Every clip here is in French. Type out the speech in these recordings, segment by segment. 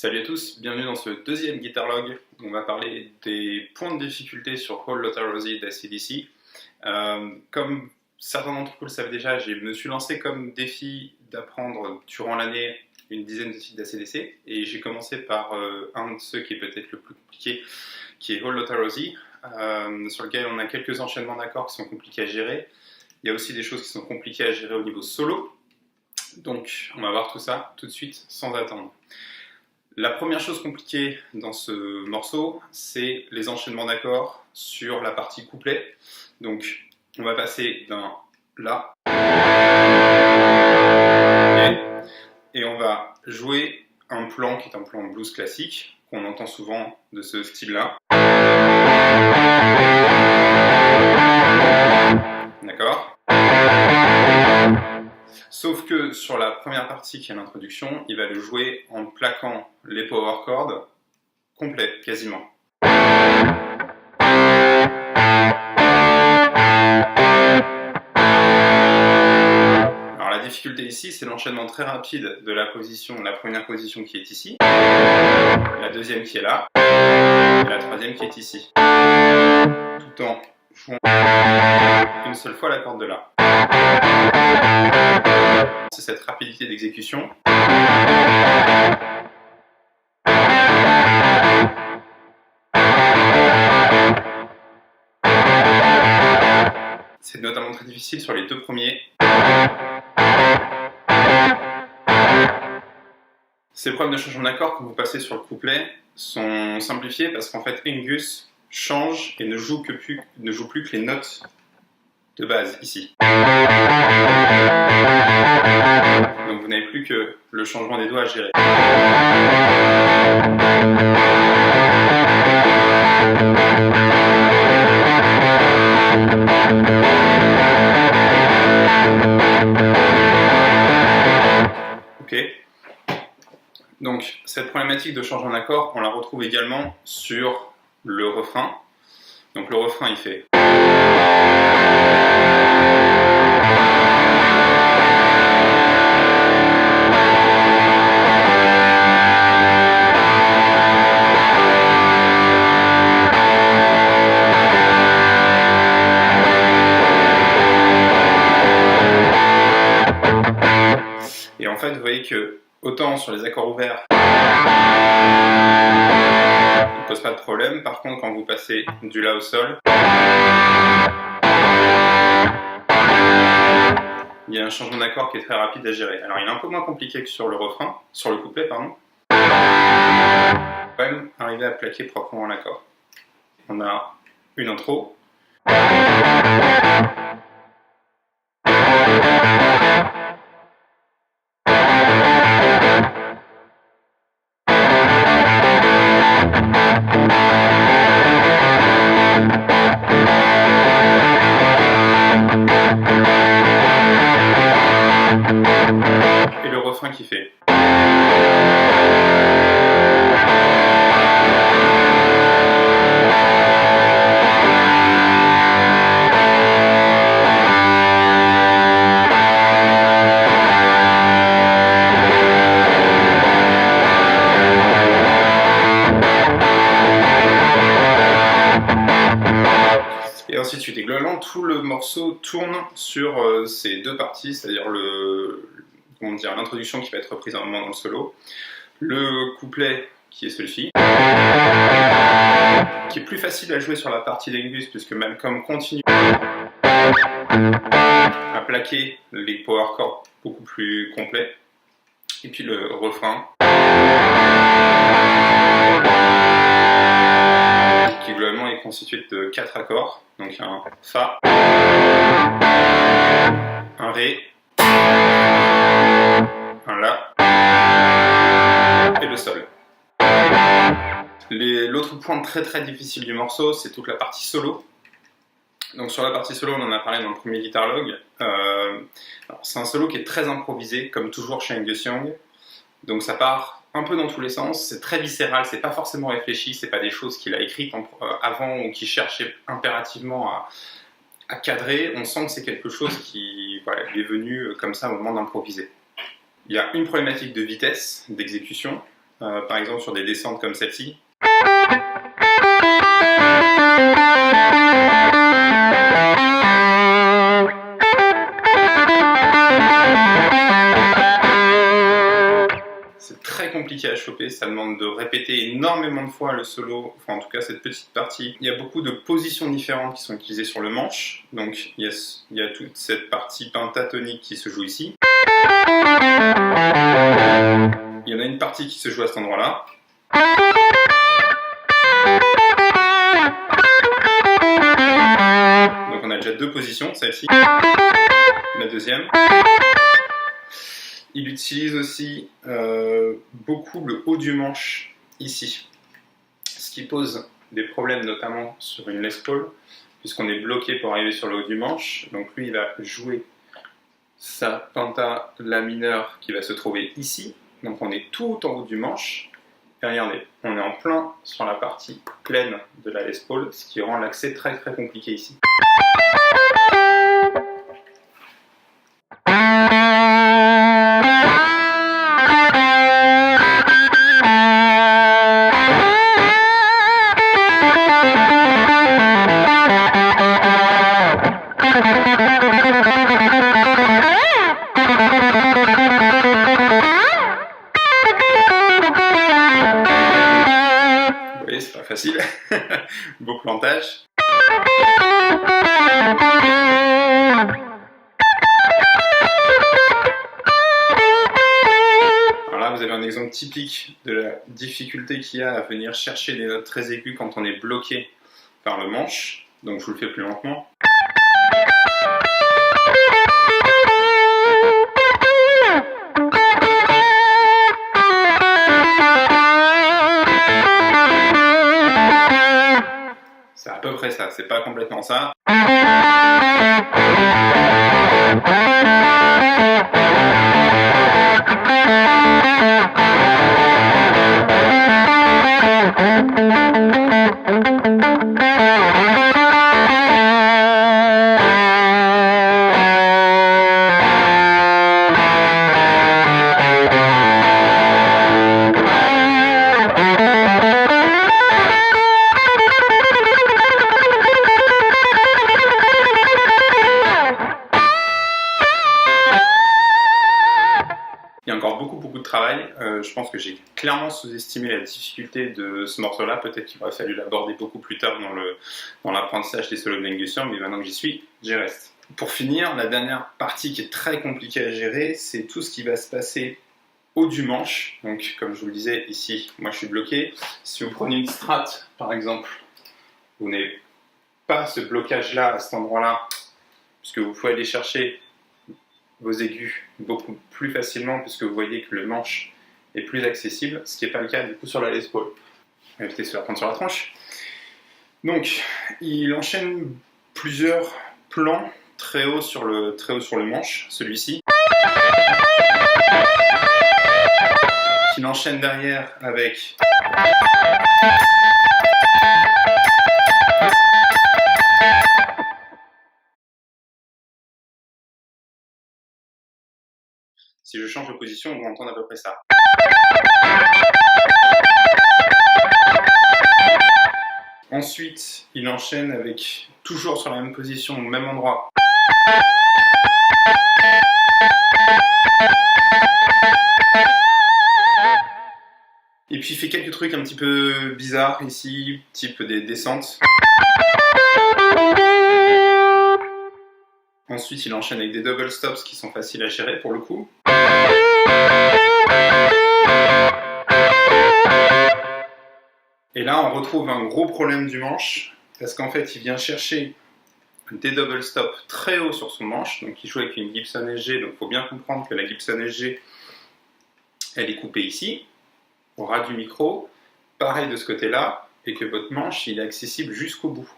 Salut à tous, bienvenue dans ce deuxième Guitarlog. On va parler des points de difficulté sur Whole Lotta Rosie d'AC/DC. Comme certains d'entre vous le savent déjà, je me suis lancé comme défi d'apprendre durant l'année une dizaine de titres d'AC/DC et j'ai commencé par un de ceux qui est peut-être le plus compliqué, qui est Whole Lotta Rosie, sur lequel on a quelques enchaînements d'accords qui sont compliqués à gérer. Il y a aussi des choses qui sont compliquées à gérer au niveau solo. Donc on va voir tout ça tout de suite sans attendre. La première chose compliquée dans ce morceau, c'est les enchaînements d'accords sur la partie couplet. Donc, on va passer d'un La et on va jouer un plan qui est un plan blues classique, qu'on entend souvent de ce style-là. D'accord ? Sauf que sur la première partie qui est l'introduction, il va le jouer en plaquant les power chords complets, quasiment. Alors la difficulté ici, c'est l'enchaînement très rapide de la première position qui est ici, la deuxième qui est là, et la troisième qui est ici. Tout en jouant une seule fois la corde de La. C'est cette rapidité d'exécution. C'est notamment très difficile sur les deux premiers. Ces problèmes de changement d'accord quand vous passez sur le couplet sont simplifiés parce qu'en fait Angus change et ne joue plus que les notes de base ici. Donc vous n'avez plus que le changement des doigts à gérer. Ok. Donc cette problématique de changement d'accord, on la retrouve également sur le refrain. Donc le refrain il fait. Et en fait, vous voyez que autant sur les accords ouverts, il ne pose pas de problème. Par contre, quand vous passez du La au Sol, il y a un changement d'accord qui est très rapide à gérer. Alors, il est un peu moins compliqué que sur le couplet, pardon. On va quand même arriver à plaquer proprement l'accord. On a une intro. Et le refrain qui fait. Et ainsi de suite. Et globalement, tout le morceau tourne sur ces deux parties, c'est-à-dire l'introduction qui va être reprise à un moment dans le solo, le couplet qui est celui-ci, qui est plus facile à jouer sur la partie d'Angus puisque Malcolm continue à plaquer les power chords beaucoup plus complets, et puis le refrain qui globalement est constitué de 4 accords, donc un Fa, un Ré, un La et le Sol. L'autre point très très difficile du morceau, c'est toute la partie solo. Donc sur la partie solo, on en a parlé dans le premier Guitarlog. C'est un solo qui est très improvisé, comme toujours chez Angus Young. Donc ça part un peu dans tous les sens, c'est très viscéral, c'est pas forcément réfléchi, c'est pas des choses qu'il a écrites avant ou qu'il cherchait impérativement à cadrer. On sent que c'est quelque chose qui il est venu comme ça au moment d'improviser. Il y a une problématique de vitesse, d'exécution. par exemple sur des descentes comme celle-ci. C'est très compliqué à choper, ça demande de répéter énormément de fois le solo, enfin en tout cas cette petite partie. Il y a beaucoup de positions différentes qui sont utilisées sur le manche, donc il y a toute cette partie pentatonique qui se joue ici. Il y en a une partie qui se joue à cet endroit-là. Donc on a déjà deux positions, celle-ci, la deuxième. Il utilise aussi beaucoup le haut du manche ici, ce qui pose des problèmes notamment sur une Les Paul, puisqu'on est bloqué pour arriver sur le haut du manche. Donc lui, il va jouer sa penta la mineure qui va se trouver ici. Donc on est tout en haut du manche. Et regardez, on est en plein sur la partie pleine de la Les Paul, ce qui rend l'accès très très compliqué ici. Vous voyez, c'est pas facile. Beau plantage. Alors là, vous avez un exemple typique de la difficulté qu'il y a à venir chercher des notes très aiguës quand on est bloqué par le manche. Donc je vous le fais plus lentement. C'est à peu près ça, c'est pas complètement ça. Il y a encore beaucoup de travail. Je pense que j'ai clairement sous-estimé la difficulté de ce morceau-là. Peut-être qu'il aurait fallu l'aborder beaucoup plus tard dans l'apprentissage des solos de Mengusson, mais maintenant que j'y suis, j'y reste. Pour finir, la dernière partie qui est très compliquée à gérer, c'est tout ce qui va se passer haut du manche. Donc, comme je vous le disais, ici, moi je suis bloqué. Si vous prenez une strat, par exemple, vous n'avez pas ce blocage-là, à cet endroit-là, puisque vous pouvez aller chercher vos aigus beaucoup plus facilement puisque vous voyez que le manche est plus accessible, ce qui n'est pas le cas du coup sur la Les Paul. On va éviter de se la prendre sur la tranche. Donc, il enchaîne plusieurs plans très haut sur le manche, celui-ci. Qu'il enchaîne derrière avec si je change de position, on va entendre à peu près ça. Ensuite, il enchaîne avec, toujours sur la même position, au même endroit. Et puis il fait quelques trucs un petit peu bizarres ici, type des descentes. Ensuite, il enchaîne avec des double stops qui sont faciles à gérer pour le coup. Et là, on retrouve un gros problème du manche, parce qu'en fait, il vient chercher des double stops très haut sur son manche, donc il joue avec une Gibson SG, donc il faut bien comprendre que la Gibson SG, elle est coupée ici, au ras du micro, pareil de ce côté-là, et que votre manche, il est accessible jusqu'au bout.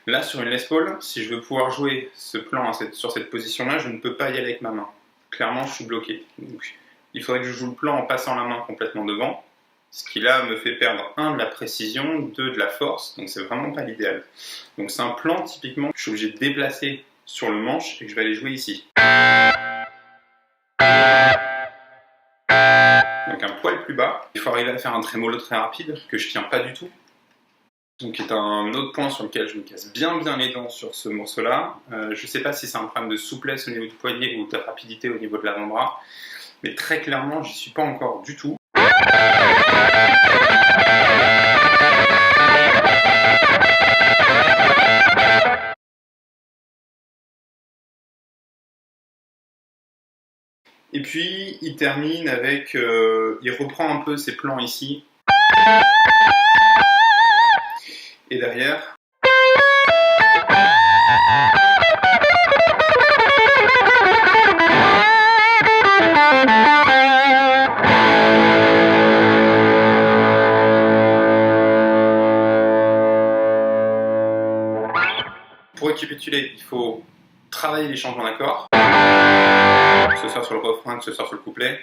Là, sur une Les Paul, si je veux pouvoir jouer ce plan sur cette position-là, je ne peux pas y aller avec ma main. Clairement, je suis bloqué. Donc, il faudrait que je joue le plan en passant la main complètement devant, ce qui là me fait perdre 1 de la précision, 2 de la force, donc c'est vraiment pas l'idéal. Donc c'est un plan typiquement que je suis obligé de déplacer sur le manche et que je vais aller jouer ici. Donc un poil plus bas. Il faut arriver à faire un trémolo très rapide, que je tiens pas du tout. Donc, qui est un autre point sur lequel je me casse bien les dents sur ce morceau-là. Je sais pas si c'est un problème de souplesse au niveau du poignet ou de rapidité au niveau de l'avant-bras, mais très clairement, j'y suis pas encore du tout. Et puis, il termine avec... il reprend un peu ses plans ici. Et derrière... Pour récapituler, il faut travailler les changements d'accords, que ce soit sur le refrain, que ce soit sur le couplet,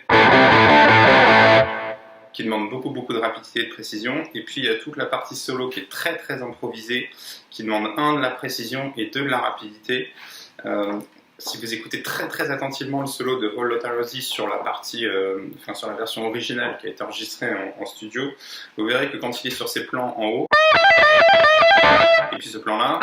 qui demande beaucoup de rapidité et de précision. Et puis il y a toute la partie solo qui est très improvisée, qui demande de la précision et de la rapidité. Si vous écoutez très attentivement le solo de Whole Lotta Rosie sur la partie, sur la version originale qui a été enregistrée en studio, vous verrez que quand il est sur ses plans en haut, et puis ce plan-là,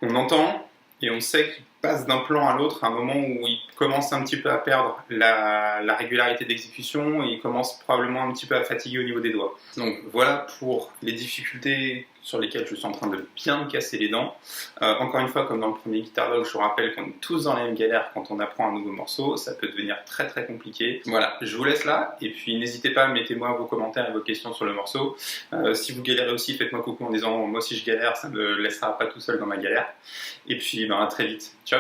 on entend et on sait qu'il passe d'un plan à l'autre à un moment où il commence un petit peu à perdre la régularité d'exécution et il commence probablement un petit peu à fatiguer au niveau des doigts. Donc voilà pour les difficultés sur lesquelles je suis en train de bien me casser les dents. Encore une fois, comme dans le premier Guitar Log, je vous rappelle qu'on est tous dans la même galère quand on apprend un nouveau morceau. Ça peut devenir très compliqué. Voilà, je vous laisse là. Et puis n'hésitez pas, mettez-moi vos commentaires et vos questions sur le morceau. Si vous galérez aussi, faites-moi coucou en disant « moi aussi je galère », ça ne me laissera pas tout seul dans ma galère. Et puis à très vite. Ciao.